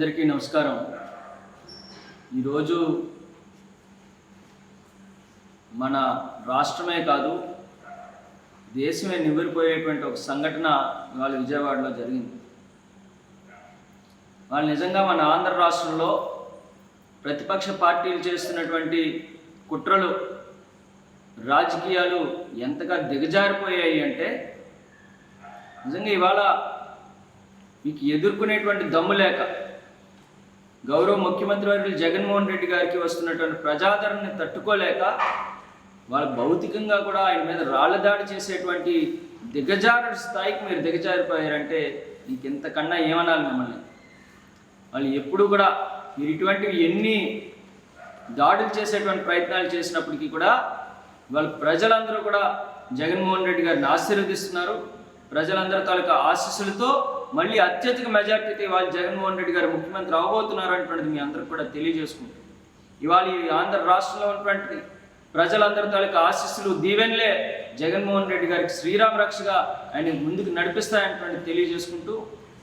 అందరికీ నమస్కారం. ఈరోజు మన రాష్ట్రమే కాదు దేశమే నివ్వెరపోయేటువంటి ఒక సంఘటన ఇవాళ విజయవాడలో జరిగింది. వాళ్ళు నిజంగా మన ఆంధ్ర రాష్ట్రంలో ప్రతిపక్ష పార్టీలు చేస్తున్నటువంటి కుట్రలు రాజకీయాలు ఎంతగా దిగజారిపోయాయి అంటే నిజంగా ఇవాళ మీకు ఎదుర్కొనేటువంటి దమ్ము లేక గౌరవ ముఖ్యమంత్రి వర్యులు జగన్మోహన్ రెడ్డి గారికి వస్తున్నటువంటి ప్రజాదరణని తట్టుకోలేక వాళ్ళు భౌతికంగా కూడా ఆయన మీద రాళ్ల దాడి చేసేటువంటి దిగజారు స్థాయికి మీరు దిగజారిపోయారంటే ఇంకెంతకన్నా ఏమనాలి మిమ్మల్ని. వాళ్ళు ఎప్పుడు కూడా మీరు ఇటువంటివి ఎన్ని దాడులు చేసేటువంటి ప్రయత్నాలు చేసినప్పటికీ కూడా వాళ్ళ ప్రజలందరూ కూడా జగన్మోహన్ రెడ్డి గారిని ఆశీర్వదిస్తున్నారు. ప్రజలందరూ తాలూకా ఆశీస్సులతో మళ్ళీ అత్యధిక మెజార్టీతో ఇవాళ జగన్మోహన్ రెడ్డి గారు ముఖ్యమంత్రి అవబోతున్నారు అనేటువంటిది మీ అందరికి కూడా తెలియజేసుకుంటారు. ఇవాళ ఈ ఆంధ్ర రాష్ట్రంలో ఉన్నటువంటి ప్రజలందరూ తాలూకా ఆశీస్సులు దీవెనలే జగన్మోహన్ రెడ్డి గారికి శ్రీరామ రక్షగా ఆయన ముందుకు నడిపిస్తాయనేటువంటి తెలియజేసుకుంటూ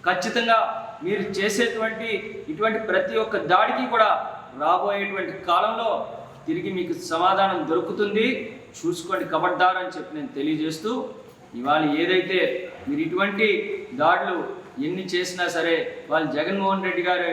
ఖచ్చితంగా మీరు చేసేటువంటి ఇటువంటి ప్రతి ఒక్క దాడికి కూడా రాబోయేటువంటి కాలంలో తిరిగి మీకు సమాధానం దొరుకుతుంది, చూసుకోండి ఖబర్దార్ అని చెప్పి నేను తెలియజేస్తూ ఇవాళ ఏదైతే మీరు ఇటువంటి దాడులు ఎన్ని చేసినా సరే వాళ్ళు జగన్మోహన్ రెడ్డి గారి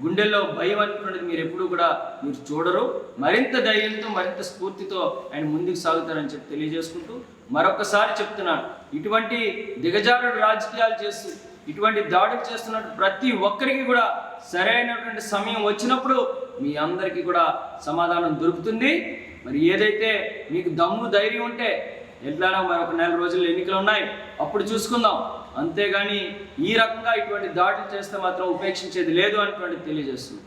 గుండెల్లో భయం అనుకున్నది మీరు ఎప్పుడూ కూడా మీరు చూడరు. మరింత ధైర్యంతో మరింత స్ఫూర్తితో ఆయన ముందుకు సాగుతారని చెప్పి తెలియజేసుకుంటూ మరొకసారి చెప్తున్నాను, ఇటువంటి దిగజారుడు రాజకీయాలు చేస్తూ ఇటువంటి దాడులు చేస్తున్న ప్రతి ఒక్కరికి కూడా సరైనటువంటి సమయం వచ్చినప్పుడు మీ అందరికీ కూడా సమాధానం దొరుకుతుంది. మరి ఏదైతే మీకు దమ్ము ధైర్యం ఉంటే ఎట్లానో మరొక 4 రోజులు ఎన్నికలు ఉన్నాయి, అప్పుడు చూసుకుందాం. అంతేగాని ఈ రకంగా ఇటువంటి దాడులు చేస్తే మాత్రం ఉపేక్షించేది లేదు అనేటువంటి తెలియజేస్తుంది.